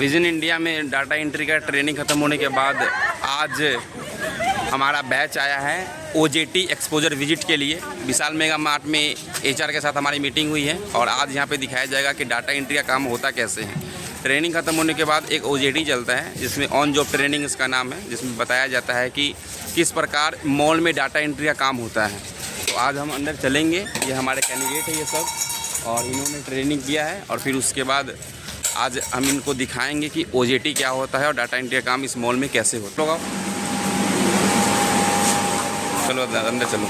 Vision India में data entry का training ख़त्म होने के बाद आज हमारा बैच आया है OJT एक्सपोजर विजिट के लिए। विशाल मेगा मार्ट में HR के साथ हमारी मीटिंग हुई है और आज यहाँ पे दिखाया जाएगा कि डाटा एंट्री का काम होता कैसे है। ट्रेनिंग ख़त्म होने के बाद एक OJT चलता है जिसमें ऑन जॉब ट्रेनिंग इसका नाम है, जिसमें बताया जाता है कि किस प्रकार मॉल में डाटा एंट्री का काम होता है। तो आज हम अंदर चलेंगे, ये हमारे कैंडिडेट है ये सब, और इन्होंने ट्रेनिंग किया है और फिर उसके बाद आज हम इनको दिखाएंगे कि OJT क्या होता है और डाटा एंट्री का काम इस मॉल में कैसे होता है। चलो अंदर चलो।